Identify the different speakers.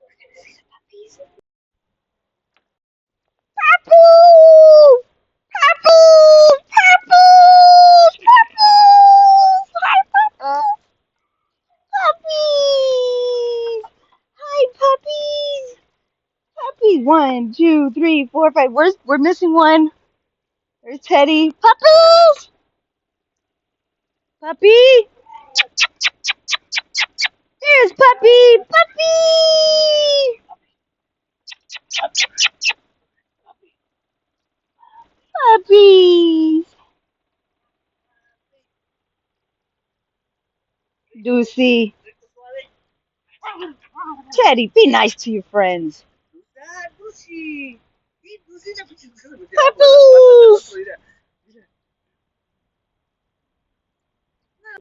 Speaker 1: Puppies! Puppies! Puppies! Puppies! Hi, puppies! Hi, puppies! Puppies! 1, 2, 3, 4, 5. We're missing one. There's Teddy. Puppies! Puppy! There's Puppy! Puppy! Puppies! Lucy. Teddy, be nice to your friends. Puppies!